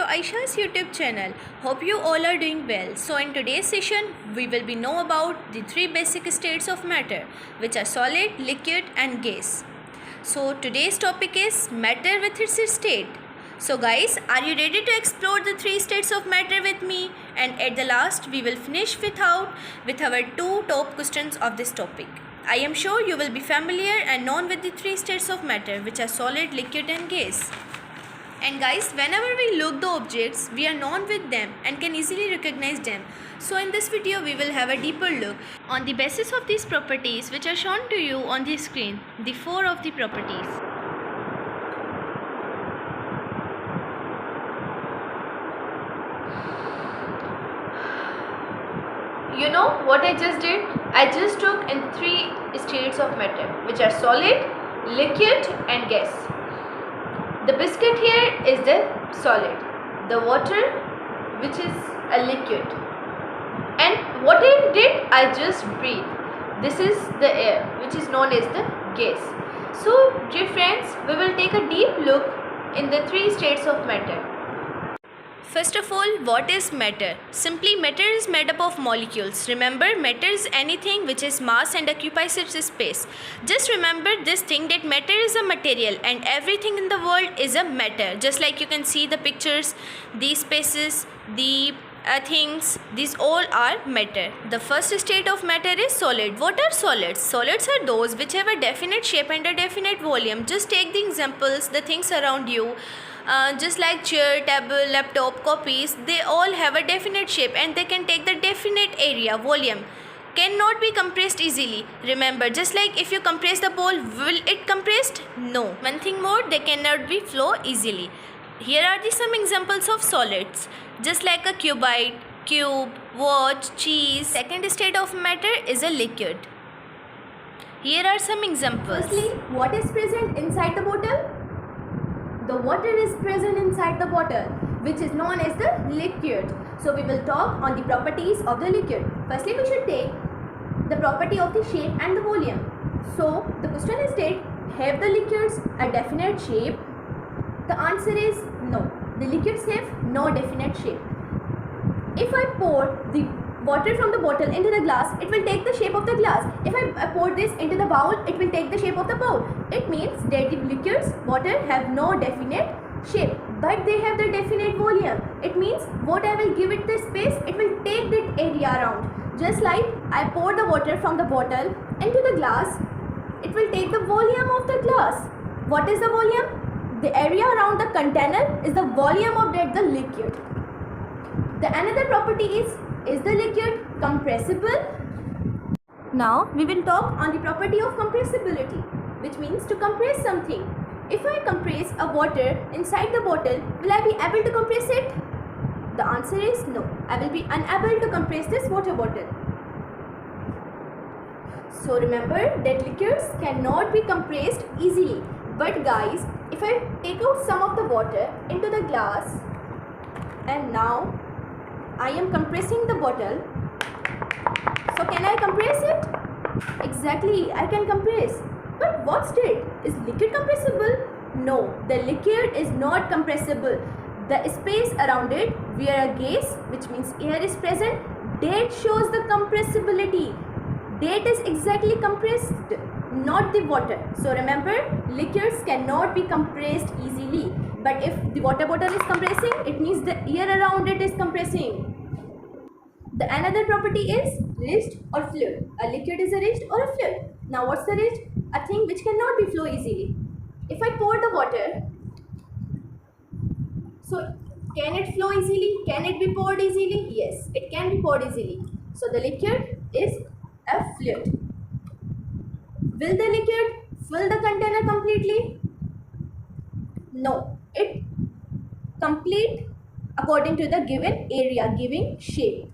Aisha's YouTube channel. Hope you all are doing well. So in today's session, we will be know about the three basic states of matter, which are solid, liquid and gas. So today's topic is matter with its state. So guys, are you ready to explore the three states of matter with me? And at the last, we will finish with our two top questions of this topic. I am sure you will be familiar and known with the three states of matter, which are solid, liquid and gas. And guys, whenever we look the objects, we are known with them and can easily recognize them. So in this video, we will have a deeper look on the basis of these properties which are shown to you on the screen, the four of the properties. You know what I just did? I just took in three states of matter, which are solid, liquid and gas. The biscuit here is the solid, the water which is a liquid, and what I did, I just breathe. This is the air which is known as the gas. So dear friends, we will take a deep look in the three states of matter. First of all, what is matter? Simply, matter is made up of molecules. Remember, matter is anything which has mass and occupies its space. Just remember this thing, that matter is a material and everything in the world is a matter. Just like you can see the pictures, these spaces, the things, these all are matter. The first state of matter is solid. What are solids? Solids are those which have a definite shape and a definite volume. Just take the examples, the things around you. Just like chair, table, laptop, copies, they all have a definite shape and they can take the definite area, volume. Cannot be compressed easily. Remember, just like if you compress the ball, will it compressed? No. One thing more, they cannot be flow easily. Here are some examples of solids. Just like a cubite, cube, watch, cheese. Second state of matter is a liquid. Here are some examples. Firstly, what is present inside the bottle? The water is present inside the bottle, which is known as the liquid. So we will talk on the properties of the liquid. Firstly, we should take the property of the shape and the volume. So the question is that, have the liquids a definite shape? The answer is no. The liquids have no definite shape. If I pour the water from the bottle into the glass, it will take the shape of the glass. If I pour this into the bowl, it will take the shape of the bowl. It means that the liquids, water, have no definite shape, but they have the definite volume. It means what I will give it the space, it will take that area around. Just like I pour the water from the bottle into the glass, it will take the volume of the glass. What is the volume? The area around the container is the volume of the liquid. The another property is the liquid compressible? Now we will talk on the property of compressibility, which means to compress something. If I compress a water inside the bottle, will I be able to compress it? The answer is no. I will be unable to compress this water bottle. So remember that liquids cannot be compressed easily. But guys, if I take out some of the water into the glass and now I am compressing the bottle, so can I compress it? Exactly, I can compress. But what state? Is liquid compressible? No, the liquid is not compressible. The space around it, where a gas, which means air is present, that shows the compressibility. That is exactly compressed, not the water. So remember, liquids cannot be compressed easily. But if the water bottle is compressing, it means the air around it is compressing. The another property is rigid or fluid. A liquid is a rigid or a fluid. Now what's the rigid? A thing which cannot be flow easily. If I pour the water, so can it flow easily? Can it be poured easily? Yes, it can be poured easily. So the liquid is a fluid. Will the liquid fill the container completely? No, it complete according to the given area, given shape.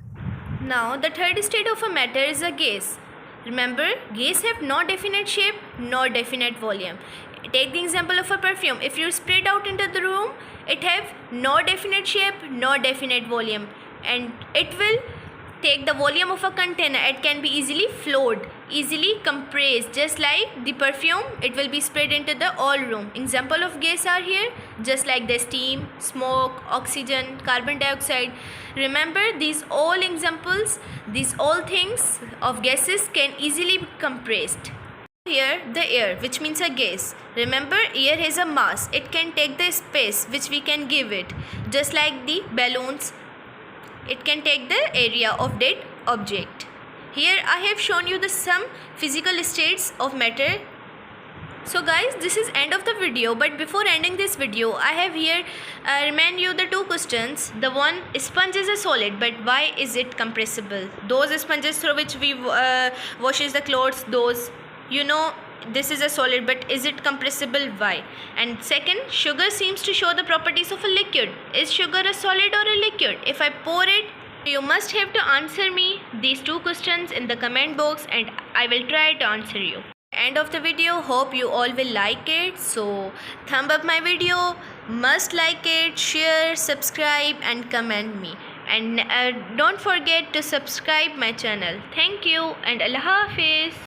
Now the third state of a matter is a gas. Remember, gas have no definite shape nor definite volume. Take the example of a perfume. If you spray it out into the room, it have no definite shape nor definite volume, and it will take the volume of a container. It can be easily flowed, easily compressed. Just like the perfume, it will be sprayed into the all room. Example of gas are here. just like the steam, smoke, oxygen, carbon dioxide. Remember, these all examples, these all things of gases can easily be compressed. Here the air, which means a gas. Remember, air has a mass. It can take the space which we can give it. Just like the balloons, it can take the area of that object. Here I have shown you the some physical states of matter. So guys, this is end of the video, but before ending this video, I have here remind you the two questions. The one, sponge is a solid, but why is it compressible? Those sponges through which we washes the clothes, those, you know, this is a solid, but is it compressible? Why? And second, sugar seems to show the properties of a liquid. Is sugar a solid or a liquid? If I pour it, you must have to answer me these two questions in the comment box, and I will try to answer you. End of the video. Hope you all will like it. So thumb up my video, must like it, share, subscribe and comment me, and don't forget to subscribe my channel. Thank you and Allah Hafiz.